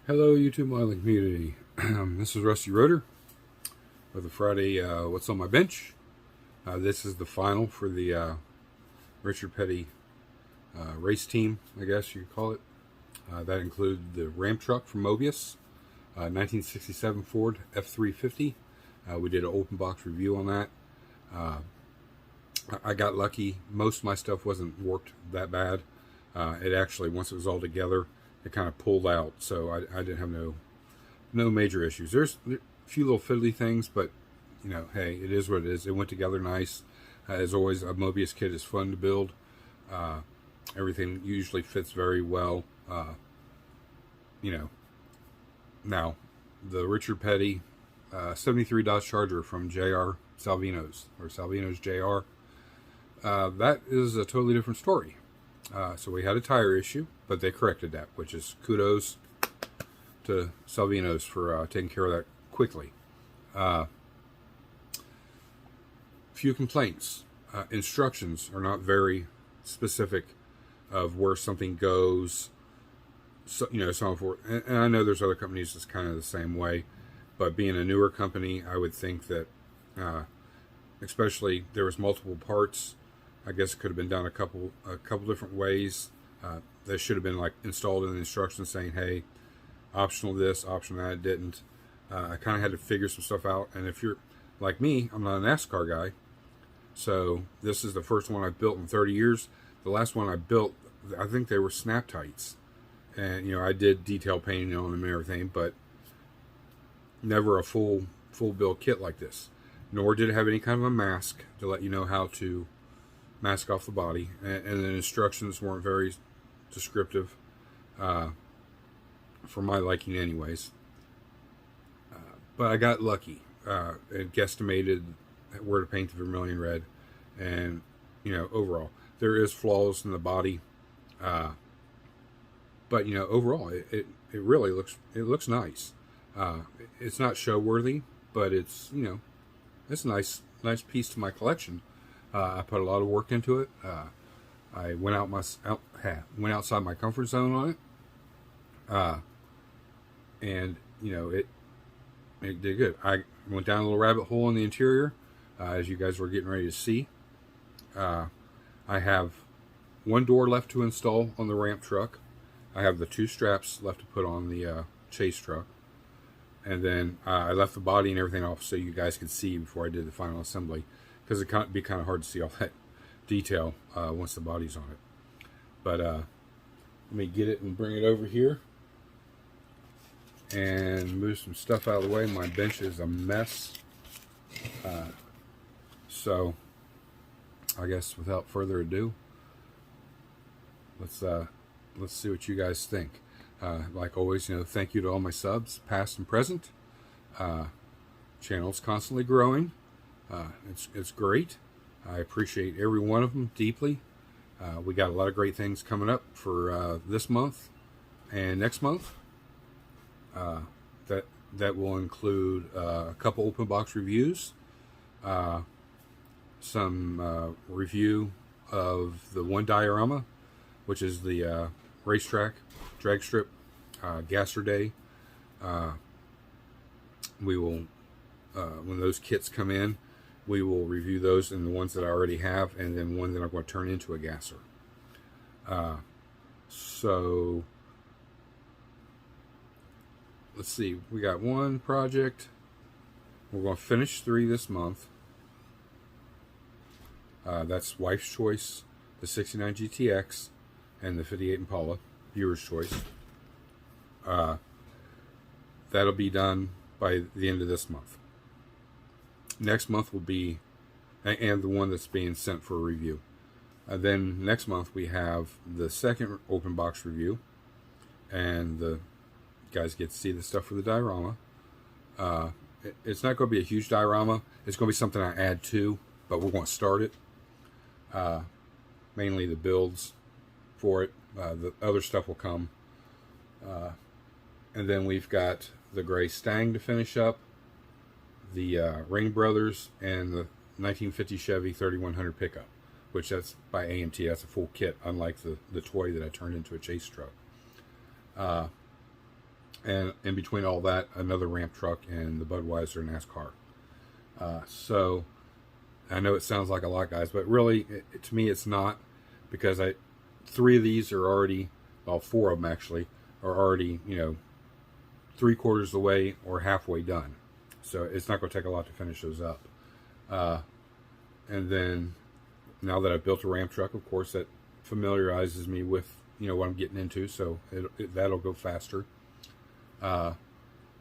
Hello, YouTube modeling community. This is Rusty Rotor with a Friday What's on My Bench. This is the final for the Richard Petty race team, I guess you could call it. That included the Ram truck from Mobius, 1967 Ford F350. We did an open box review on that. I got lucky. Most of my stuff wasn't worked that bad. It actually, once it was all together, it kind of pulled out, so I didn't have no major issues. There's a few little fiddly things, but you know, hey, it is what it is. It went together nice. As always, a Mobius kit is fun to build. Everything usually fits very well. You know, now the Richard Petty 73 Dodge Charger from JR Salvino's, or Salvino's JR, that is a totally different story. So we had a tire issue, but they corrected that, which is kudos to Salvino's for taking care of that quickly. Few complaints. Instructions are not very specific of where something goes. So, you know, so on forth. And I know there's other companies that's kind of the same way, but being a newer company, I would think that, especially there was multiple parts. I guess it could have been done a couple different ways. That should have been like installed in the instructions saying, hey, optional this, optional that. It didn't. I kind of had to figure some stuff out. And if you're like me, I'm not a NASCAR guy. So this is the first one I've built in 30 years. The last one I built, I think they were snap tights. And, you know, I did detail painting on them and everything, but never a full build kit like this. Nor did it have any kind of a mask to let you know how to mask off the body, and the instructions weren't very descriptive for my liking anyways. But I got lucky. It guesstimated where to paint the vermilion red, and you know, overall there is flaws in the body, but you know, overall it really looks nice. It's not show worthy, but it's, you know, it's a nice piece to my collection. I put a lot of work into it. I went outside my comfort zone on it, and you know, it did good. I went down a little rabbit hole in the interior, as you guys were getting ready to see. I have one door left to install on the ramp truck. I have the two straps left to put on the chase truck, and then I left the body and everything off so you guys could see before I did the final assembly, because it can be kind of hard to see all that detail once the body's on it. But let me get it and bring it over here and move some stuff out of the way. My bench is a mess. So I guess without further ado, let's see what you guys think. Like always, you know, thank you to all my subs, past and present. Channel's constantly growing. It's great. I appreciate every one of them deeply. We got a lot of great things coming up for this month and next month. That will include a couple open box reviews, some review of the one diorama, which is the racetrack drag strip gasser day. We will, when those kits come in, we will review those and the ones that I already have, and then one that I'm going to turn into a gasser. So let's see, we got one project. We're going to finish 3 this month. That's Wife's Choice, the 69 GTX, and the 58 Impala, Viewer's Choice. That'll be done by the end of this month. Next month will be, and the one that's being sent for a review. Then next month we have the second open box review, and the guys get to see the stuff for the diorama. It's not going to be a huge diorama. It's going to be something I add to, but we're going to start it. Mainly the builds for it. The other stuff will come. And then we've got the gray Stang to finish up, the Ring Brothers, and the 1950 Chevy 3100 pickup, which that's by AMT. That's a full kit, unlike the toy that I turned into a chase truck. and in between all that, another ramp truck and the Budweiser NASCAR. So I know it sounds like a lot, guys, but really, to me, it's not, because 3 of these are already, well, 4 of them actually are already, 3/4 of the way or halfway done. So it's not going to take a lot to finish those up. And then now that I've built a ramp truck, of course, that familiarizes me with, what I'm getting into. So that'll go faster. The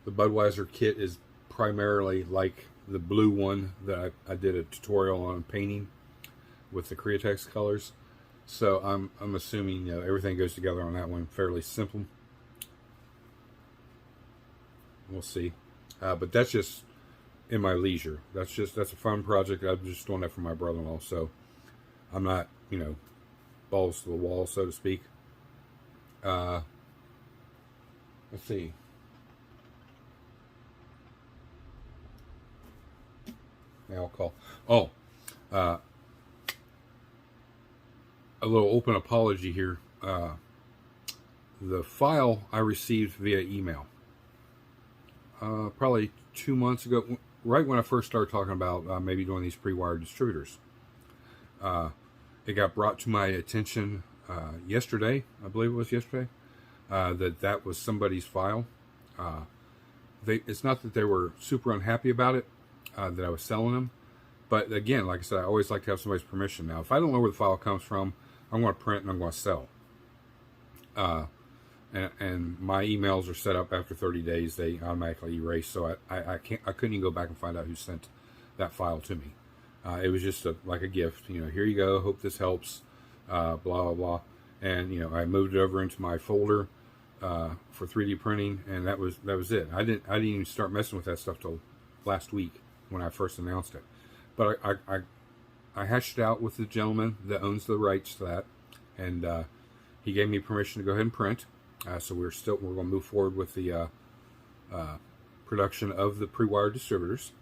Budweiser kit is primarily like the blue one that I did a tutorial on painting with the Createx colors. So I'm assuming everything goes together on that one fairly simple. We'll see. But that's just in my leisure. That's a fun project. I'm just doing that for my brother-in-law. So I'm not, balls to the wall, so to speak. Let's see. Yeah, I'll call. Oh, a little open apology here. The file I received via email. Probably 2 months ago, right when I first started talking about maybe doing these pre-wired distributors. It got brought to my attention yesterday, I believe it was yesterday, that was somebody's file. It's not that they were super unhappy about it, that I was selling them, but again, like I said, I always like to have somebody's permission. Now, if I don't know where the file comes from, I'm going to print and I'm going to sell. And my emails are set up after 30 days; they automatically erase. So I couldn't even go back and find out who sent that file to me. It was just like a gift. Here you go. Hope this helps. Blah blah blah. And I moved it over into my folder for 3D printing, and that was it. I didn't even start messing with that stuff till last week when I first announced it. But I hashed it out with the gentleman that owns the rights to that, and he gave me permission to go ahead and print. So we're going to move forward with the production of the pre-wired distributors.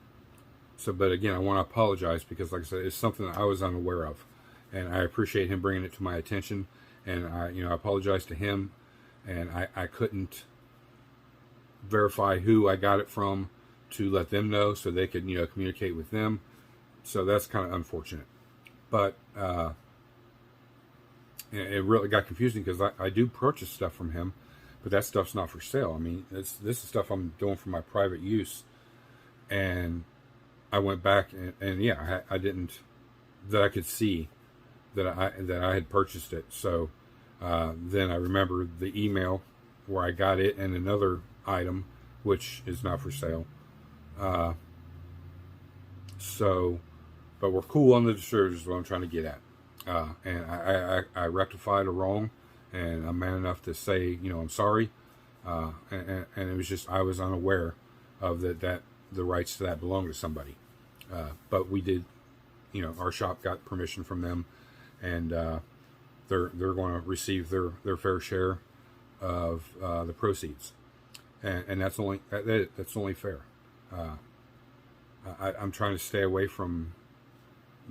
So, but again, I want to apologize because, like I said, it's something that I was unaware of, and I appreciate him bringing it to my attention. And I apologize to him, and I couldn't verify who I got it from to let them know so they could communicate with them. So that's kind of unfortunate, but it really got confusing because I do purchase stuff from him, but that stuff's not for sale. I mean, this is stuff I'm doing for my private use, and I went back and yeah, I didn't, that I could see that I had purchased it. So then I remembered the email where I got it and another item which is not for sale. But we're cool on the distributors is what I'm trying to get at. And I rectified a wrong, and I'm man enough to say, I'm sorry. And it was just, I was unaware of that the rights to that belong to somebody. But we did, our shop got permission from them, and they're going to receive their fair share of the proceeds, and that's only fair. I'm trying to stay away from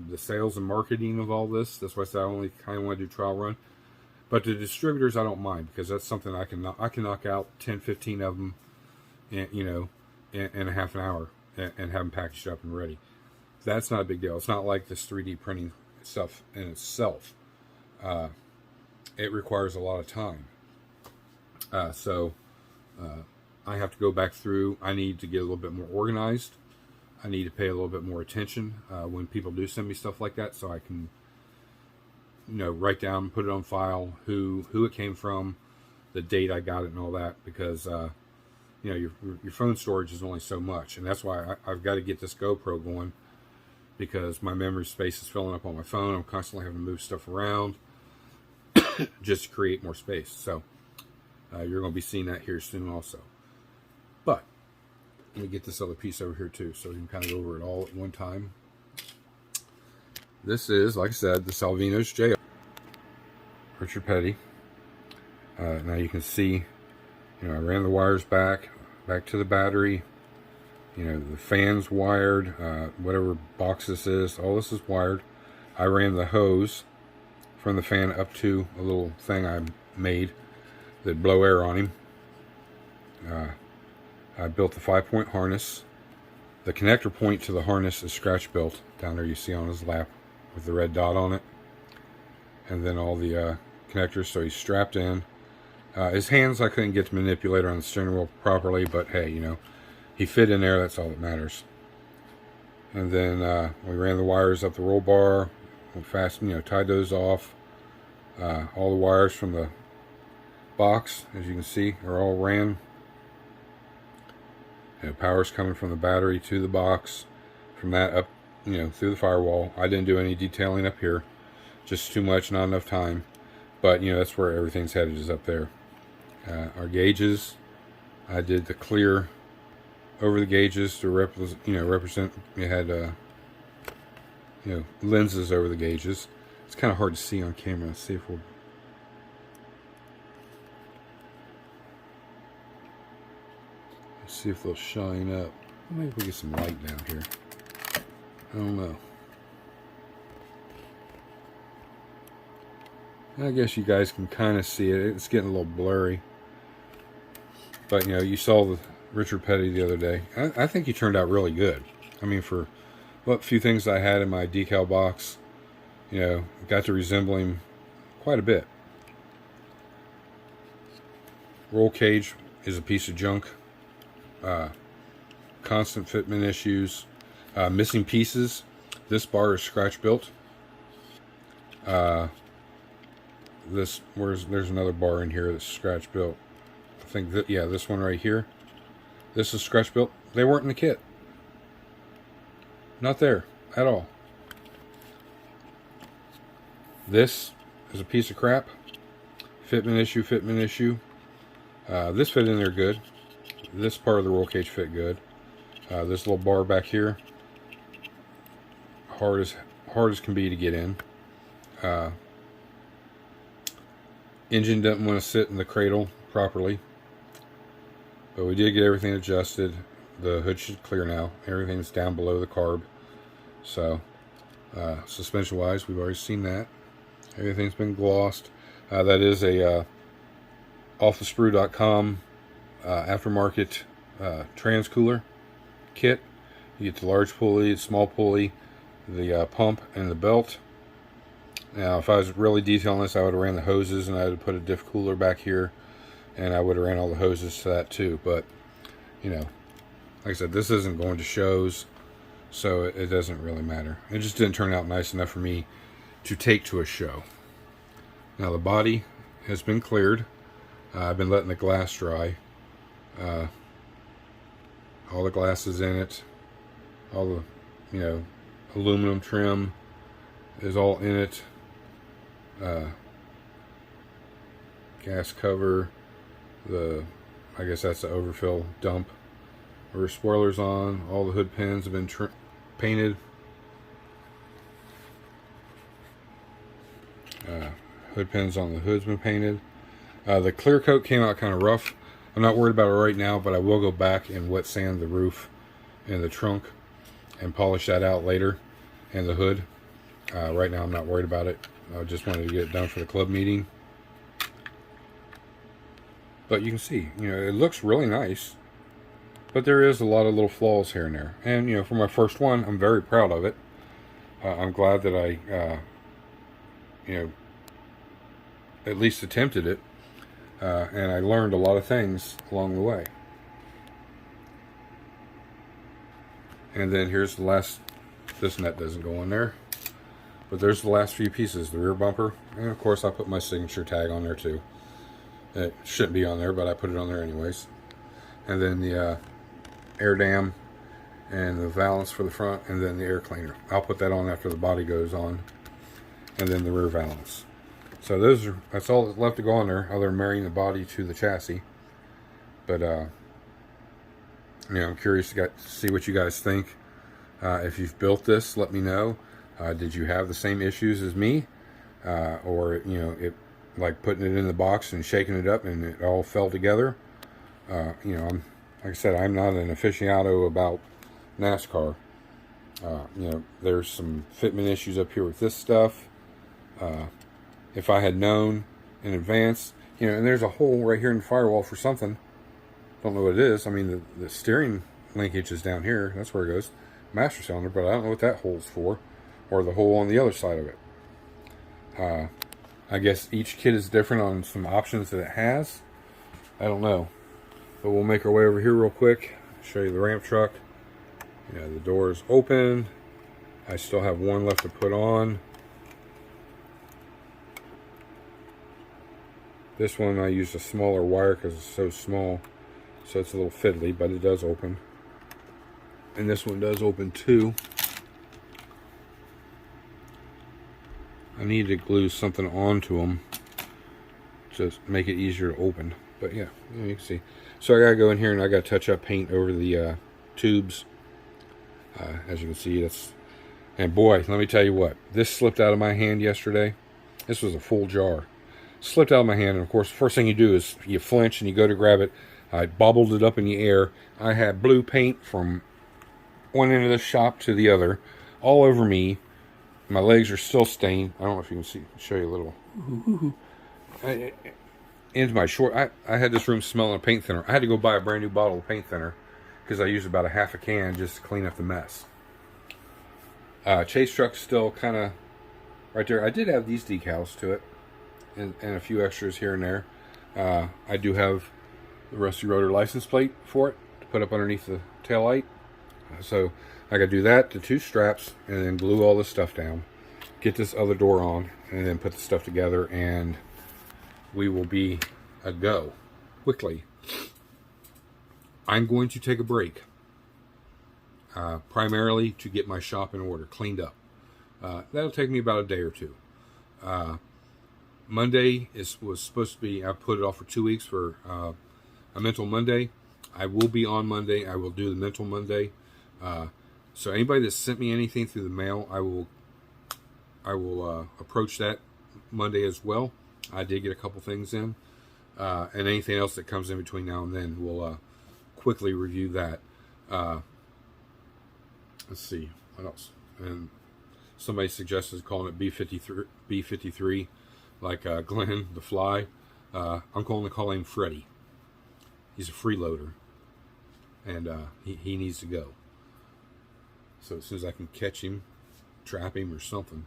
the sales and marketing of all this. That's why I said I only kind of want to do trial run. But the distributors, I don't mind, because that's something I can knock out 10, 15 of them, in a half an hour, and have them packaged up and ready. That's not a big deal. It's not like this 3D printing stuff in itself. It requires a lot of time. So I have to go back through. I need to get a little bit more organized. I need to pay a little bit more attention when people do send me stuff like that, so I can, write down, put it on file, who it came from, the date I got it, and all that. Because your phone storage is only so much, and that's why I've got to get this GoPro going, because my memory space is filling up on my phone. I'm constantly having to move stuff around just to create more space. So you're going to be seeing that here soon also. But let me get this other piece over here too, so we can kind of go over it all at one time. This is, like I said, the Salvino's JR. Richard Petty. Now you can see, I ran the wires back to the battery. The fan's wired, whatever box this is, all this is wired. I ran the hose from the fan up to a little thing I made that blow air on him. I built the 5-point harness. The connector point to the harness is scratch built down there, you see on his lap with the red dot on it. And then all the connectors, so he's strapped in. His hands I couldn't get to manipulate on the steering wheel properly, but hey, you know, he fit in there, that's all that matters. And then we ran the wires up the roll bar, tied those off. All the wires from the box, as you can see, are all ran. Power's coming from the battery to the box, from that up, through the firewall. I didn't do any detailing up here, just too much, not enough time. But that's where everything's headed, is up there. Our gauges, I did the clear over the gauges to represent. You had lenses over the gauges. It's kind of hard to see on camera. Let's see if we'll. See if they'll shine up. Maybe we get some light down here. I don't know. I guess you guys can kind of see it. It's getting a little blurry. But you saw the Richard Petty the other day. I think he turned out really good. I mean, for what few things I had in my decal box, got to resemble him quite a bit. Roll cage is a piece of junk. Constant fitment issues, missing pieces. This bar is scratch built. There's another bar in here that's scratch built. I think that, yeah, this one right here. This is scratch built. They weren't in the kit. Not there at all. This is a piece of crap. Fitment issue. This fit in there good. This part of the roll cage fit good. This little bar back here, hard as can be to get in. Engine doesn't want to sit in the cradle properly, but we did get everything adjusted. The hood should clear now. Everything's down below the carb. So suspension wise, we've already seen that. Everything's been glossed. That is a offthesprue.com aftermarket trans cooler kit. You get the large pulley, the small pulley, the pump, and the belt. Now, if I was really detailing this, I would have ran the hoses, and I would have put a diff cooler back here, and I would have ran all the hoses to that too. But like I said, this isn't going to shows, so it doesn't really matter. It just didn't turn out nice enough for me to take to a show. Now the body has been cleared. I've been letting the glass dry. All the glass is in it. All the, aluminum trim is all in it. Gas cover. I guess that's the overfill dump. Rear spoilers on. All the hood pins have been painted. Hood pins on the hood's been painted. The clear coat came out kind of rough. I'm not worried about it right now, but I will go back and wet sand the roof and the trunk and polish that out later, and the hood. Right now I'm not worried about it. I just wanted to get it done for the club meeting. But you can see, it looks really nice, but there is a lot of little flaws here and there. And for my first one, I'm very proud of it. I'm glad that I at least attempted it. And I learned a lot of things along the way. And then here's the last. This nut doesn't go in there, but there's the last few pieces. The rear bumper, and of course I put my signature tag on there too. It shouldn't be on there, but I put it on there anyways. And then the air dam and the valance for the front, and then the air cleaner. I'll put that on after the body goes on, and then the rear valance. So that's all that's left to go on there, other than marrying the body to the chassis. But I'm curious to see what you guys think. If you've built this, let me know. Did you have the same issues as me, or it like putting it in the box and shaking it up and it all fell together? Like I said, I'm not an aficionado about NASCAR. There's some fitment issues up here with this stuff. If I had known in advance, and there's a hole right here in the firewall for something. Don't know what it is. I mean, the steering linkage is down here. That's where it goes. Master cylinder, but I don't know what that hole's for. Or the hole on the other side of it. I guess each kit is different on some options that it has. I don't know. But we'll make our way over here real quick. Show you the ramp truck. Yeah, the door is open. I still have one left to put on. This one I used a smaller wire because it's so small. So it's a little fiddly, but it does open. And this one does open too. I need to glue something onto them to make it easier to open. But yeah, you can see. So I gotta go in here and I gotta touch up paint over the tubes. As you can see, that's... And boy, let me tell you what. This slipped out of my hand yesterday. This was a full jar. Slipped out of my hand, and of course, the first thing you do is you flinch and you go to grab it. I bobbled it up in the air. I had blue paint from one end of the shop to the other, all over me. My legs are still stained. I don't know if you can see. Show you a little. Into my short. I had this room smelling of paint thinner. I had to go buy a brand new bottle of paint thinner because I used about a half a can just to clean up the mess. Chase truck's still kind of right there. I did have these decals to it and a few extras here and there. I do have the Rusty Rotor license plate for it to put up underneath the taillight. So I got to do that, the two straps, and then glue all this stuff down. Get this other door on, and then put the stuff together, and we will be a go quickly. I'm going to take a break, primarily to get my shop in order, cleaned up. That'll take me about a day or two. Monday was supposed to be, I put it off for 2 weeks for a Mental Monday. I will be on Monday. I will do the Mental Monday. So anybody that sent me anything through the mail, I will approach that Monday as well. I did get a couple things in, and anything else that comes in between now and then, we'll quickly review that. Let's see what else. And somebody suggested calling it B53, like Glenn the Fly. I'm going to call him Freddy. He's a freeloader, and he needs to go. So as soon as I can catch him, trap him or something.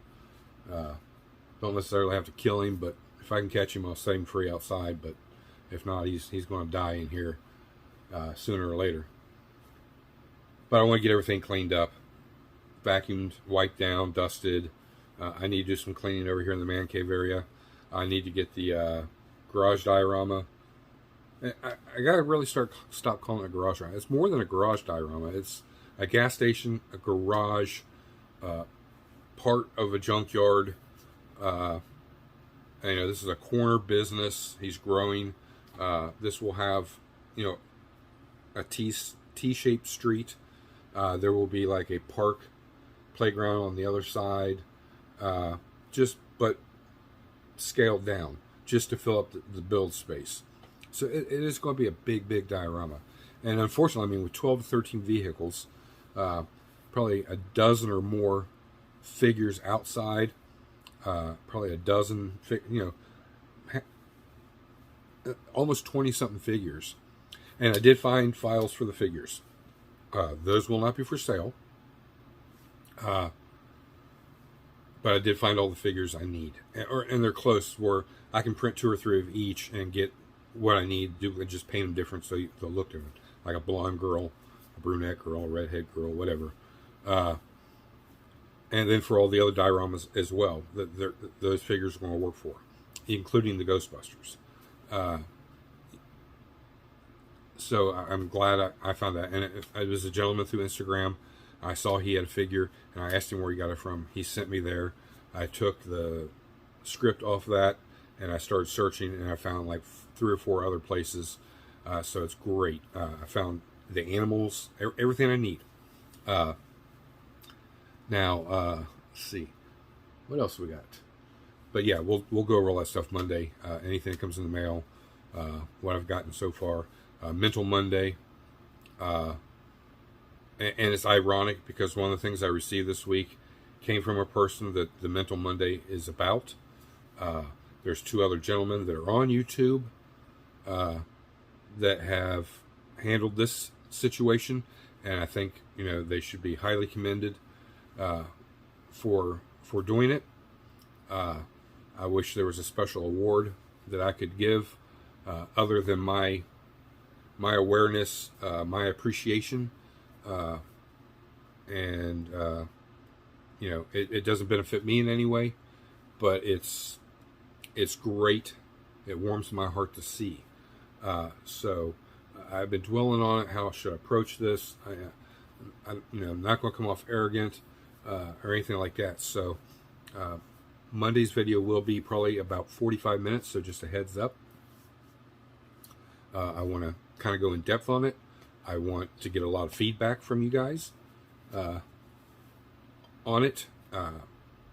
Don't necessarily have to kill him, but if I can catch him, I'll set him free outside. But if not, he's going to die in here sooner or later. But I want to get everything cleaned up, vacuumed, wiped down, dusted. I need to do some cleaning over here in the man cave area. I need to get the garage diorama. I got to really stop calling it a garage diorama. It's more than a garage diorama. It's a gas station, a garage, part of a junkyard. And, this is a corner business. He's growing. This will have, a T-shaped street. There will be like a park playground on the other side. But scaled down just to fill up the build space. So it is going to be a big, big diorama. And unfortunately, with 12 to 13 vehicles, probably a dozen or more figures outside, probably a dozen, almost 20-something figures. And I did find files for the figures. Those will not be for sale. But I did find all the figures I need. And they're close where I can print 2 or 3 of each and get what I need, and just paint them different so they'll look different. Like a blonde girl, a brunette girl, a redhead girl, whatever. And then for all the other dioramas as well, those figures are going to work for, including the Ghostbusters. So I'm glad I found that. And it was a gentleman through Instagram. I saw he had a figure, and I asked him where he got it from. He sent me there. I took the script off that, and I started searching, and I found like 3 or 4 other places. So it's great. I found the animals, everything I need. Now, let's see. What else we got? But yeah, we'll go over all that stuff Monday. Anything that comes in the mail, what I've gotten so far. Mental Monday. And it's ironic because one of the things I received this week came from a person that the Mental Monday is about. There's 2 other gentlemen that are on YouTube that have handled this situation, and I think, you know, they should be highly commended for doing it. I wish there was a special award that I could give other than my awareness, my appreciation, and you know, it doesn't benefit me in any way, but it's great. It warms my heart to see. So I've been dwelling on it. How I should approach this. I you know, I'm not going to come off arrogant or anything like that. So Monday's video will be probably about 45 minutes. So just a heads up. I want to kind of go in depth on it. I want to get a lot of feedback from you guys on it,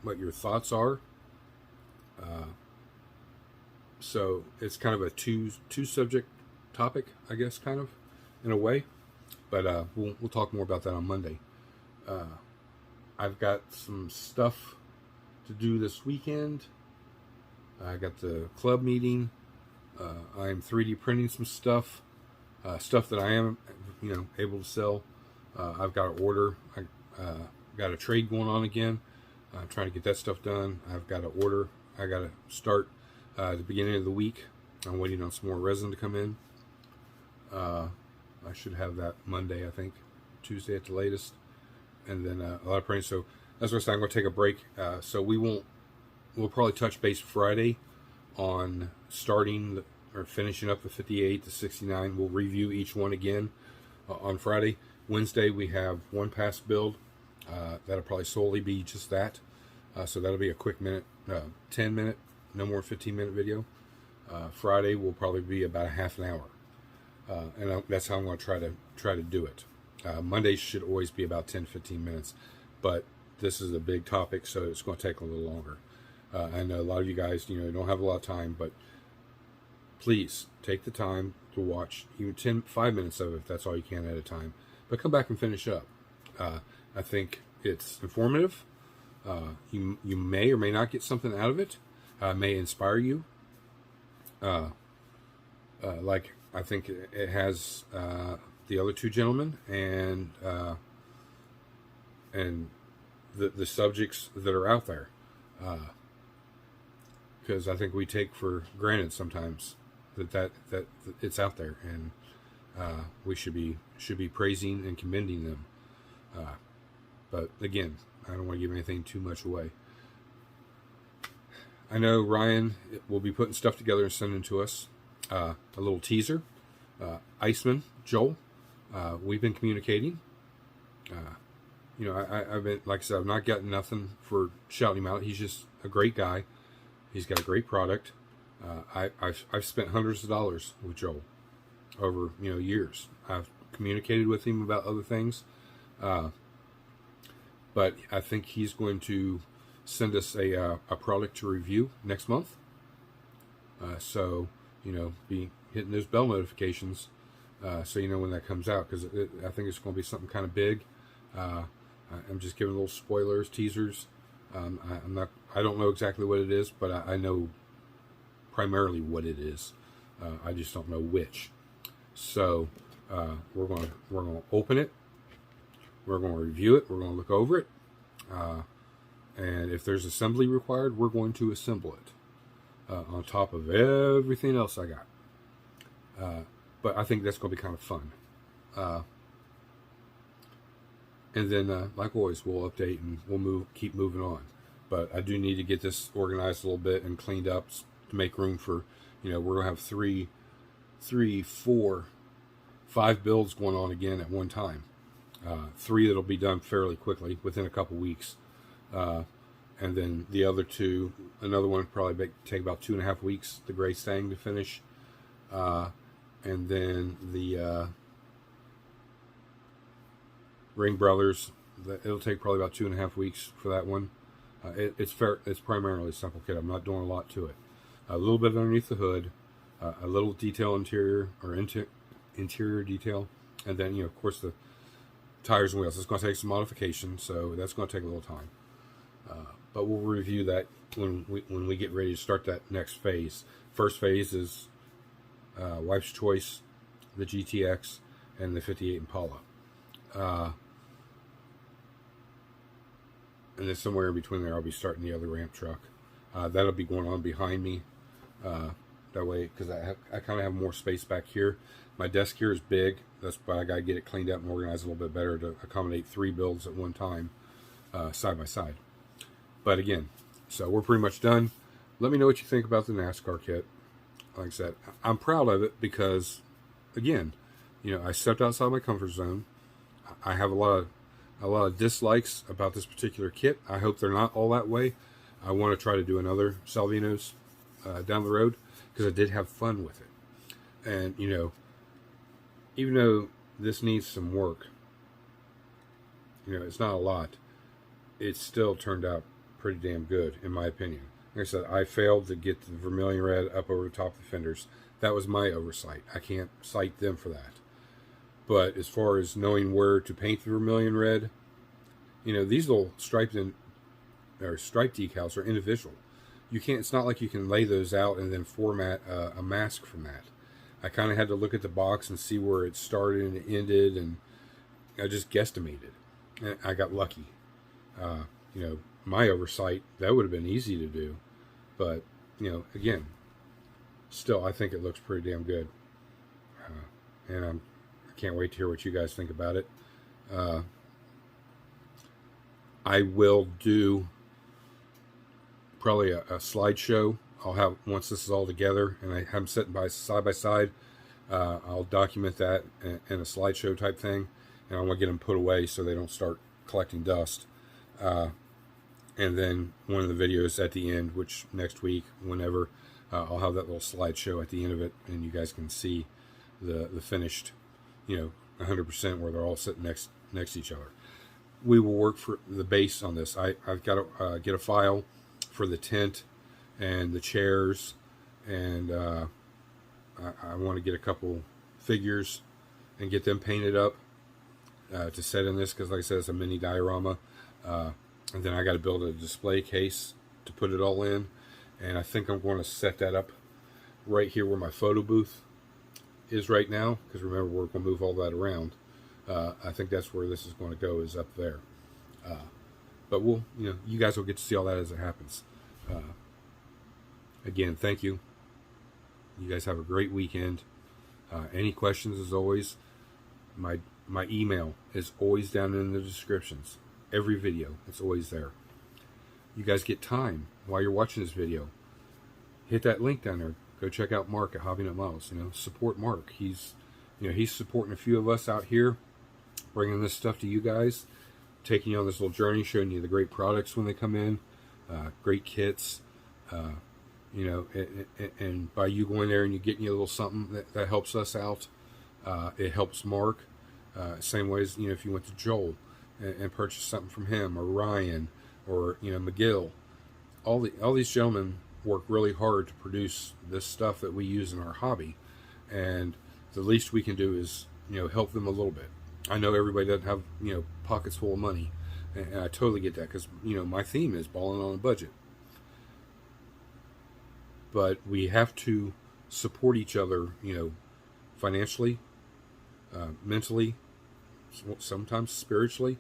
what your thoughts are. So it's kind of a two subject topic, I guess, kind of in a way. But we'll talk more about that on Monday. I've got some stuff to do this weekend. I got the club meeting. I'm 3D printing some stuff, stuff that I am, you know, able to sell. I've got to order. I got a trade going on again. I'm trying to get that stuff done. I've got to order. I got to start at the beginning of the week. I'm waiting on some more resin to come in. I should have that Monday, I think, Tuesday at the latest, and then a lot of printing. So that's what I'm saying. I'm going to take a break. So we'll probably touch base Friday on starting or finishing up the 58 to 69. We'll review each one again on Friday. Wednesday we have one pass build. That'll probably solely be just that. So that'll be a quick 10 minute, no more 15-minute video. Friday will probably be about a half an hour, and that's how I'm going to try to do it. Monday should always be about 10-15 minutes, but this is a big topic, so it's going to take a little longer. I know a lot of you guys, you know, don't have a lot of time, but please take the time to watch even 5 minutes of it if that's all you can at a time. But come back and finish up. I think it's informative. You may or may not get something out of it. May inspire you. Like I think it has the other two gentlemen, and the subjects that are out there. Because I think we take for granted sometimes that it's out there, and we should be praising and commending them. But again, I don't want to give anything too much away. I know Ryan will be putting stuff together and sending to us. A little teaser. Iceman, Joel, we've been communicating. You know, I've been, like I said, I've not gotten nothing for shouting him out. He's just a great guy. He's got a great product. I've spent hundreds of dollars with Joel over, you know, years. I've communicated with him about other things. But I think he's going to send us a product to review next month. So, you know, be hitting those bell notifications so you know when that comes out, because I think it's going to be something kind of big. I'm just giving little spoilers, teasers. I don't know exactly what it is, but I know primarily what it is. I just don't know which. So we're going to open it. We're going to review it. We're going to look over it. And if there's assembly required, we're going to assemble it on top of everything else I got. But I think that's going to be kind of fun. And then, like always, we'll update and we'll keep moving on. But I do need to get this organized a little bit and cleaned up to make room for, you know, we're going to have 5 builds going on again at one time. 3 that'll be done fairly quickly, within a couple weeks. And then the other 2, another one probably take about 2.5 weeks, the gray stang to finish. And then the Ring Brothers, it'll take probably about 2.5 weeks for that one. It's primarily a simple kit. I'm not doing a lot to it. A little bit underneath the hood, a little detail interior detail, and then, you know, of course, the tires and wheels. It's going to take some modification, so that's going to take a little time. But we'll review that when we get ready to start that next phase. First phase is wife's choice, the GTX, and the 58 Impala. And then somewhere in between there, I'll be starting the other ramp truck. That'll be going on behind me. That way, because I kind of have more space back here. My desk here is big. That's why I got to get it cleaned up and organized a little bit better to accommodate 3 builds at one time, side by side. But again, so we're pretty much done. Let me know what you think about the NASCAR kit. Like I said, I'm proud of it because, again, you know, I stepped outside my comfort zone. I have a lot of dislikes about this particular kit. I hope they're not all that way. I want to try to do another Salvino's down the road because I did have fun with it. And, you know, even though this needs some work, you know, it's not a lot, it still turned out pretty damn good, in my opinion. Like I said, I failed to get the vermilion red up over the top of the fenders. That was my oversight. I can't cite them for that. But as far as knowing where to paint the vermilion red, you know, these little stripe decals are individual. You can't. It's not like you can lay those out and then format a mask from that. I kind of had to look at the box and see where it started and it ended, and I just guesstimated. And I got lucky. You know, my oversight, that would have been easy to do. But, you know, again, still, I think it looks pretty damn good. And I can't wait to hear what you guys think about it. I will do probably a slideshow. I'll have, once this is all together and I have them sitting side by side, I'll document that in a slideshow type thing, and I want to get them put away so they don't start collecting dust. And then one of the videos at the end, which next week, whenever, I'll have that little slideshow at the end of it, and you guys can see the finished, you know, 100% where they're all sitting next to each other. We will work for the base on this. I've got to get a file for the tent and the chairs, and I want to get a couple figures and get them painted up to set in this, because like I said, it's a mini diorama. And then I got to build a display case to put it all in, and I think I'm going to set that up right here where my photo booth is right now, because remember, we're going to move all that around. I think that's where this is going to go, is up there. But we'll, you know, you guys will get to see all that as it happens. Again, thank you. You guys have a great weekend. Any questions, as always, my email is always down in the descriptions. Every video, it's always there. You guys get time while you're watching this video, hit that link down there. Go check out Mark at Hobby Nut Models. You know, support Mark. He's supporting a few of us out here, bringing this stuff to you guys, taking you on this little journey, showing you the great products when they come in, great kits. You know, and by you going there and you getting you a little something that helps us out, it helps Mark. Same way as, you know, if you went to Joel and purchased something from him, or Ryan, or, you know, McGill, all these gentlemen work really hard to produce this stuff that we use in our hobby, and the least we can do is, you know, help them a little bit. I know everybody doesn't have, you know, pockets full of money, and I totally get that, because, you know, my theme is balling on a budget. But we have to support each other, you know, financially, mentally, sometimes spiritually,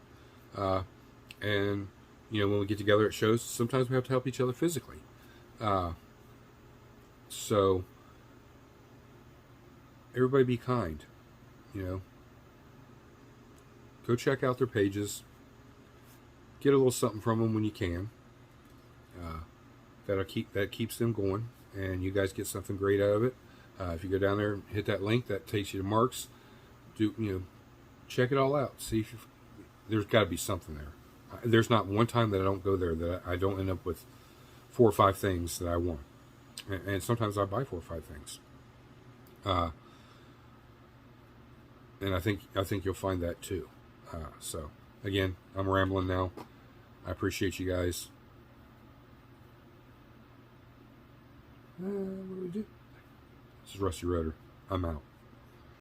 and, you know, when we get together at shows, sometimes we have to help each other physically. So everybody be kind, you know. Go check out their pages. Get a little something from them when you can. That keeps them going, and you guys get something great out of it. If you go down there and hit that link, that takes you to Mark's. Check it all out. See if there's got to be something there. There's not one time that I don't go there that I don't end up with 4 or 5 things that I want, and sometimes I buy 4 or 5 things. And I think you'll find that too. So again, I'm rambling now. I appreciate you guys. What do we do? This is Rusty Rotor. I'm out.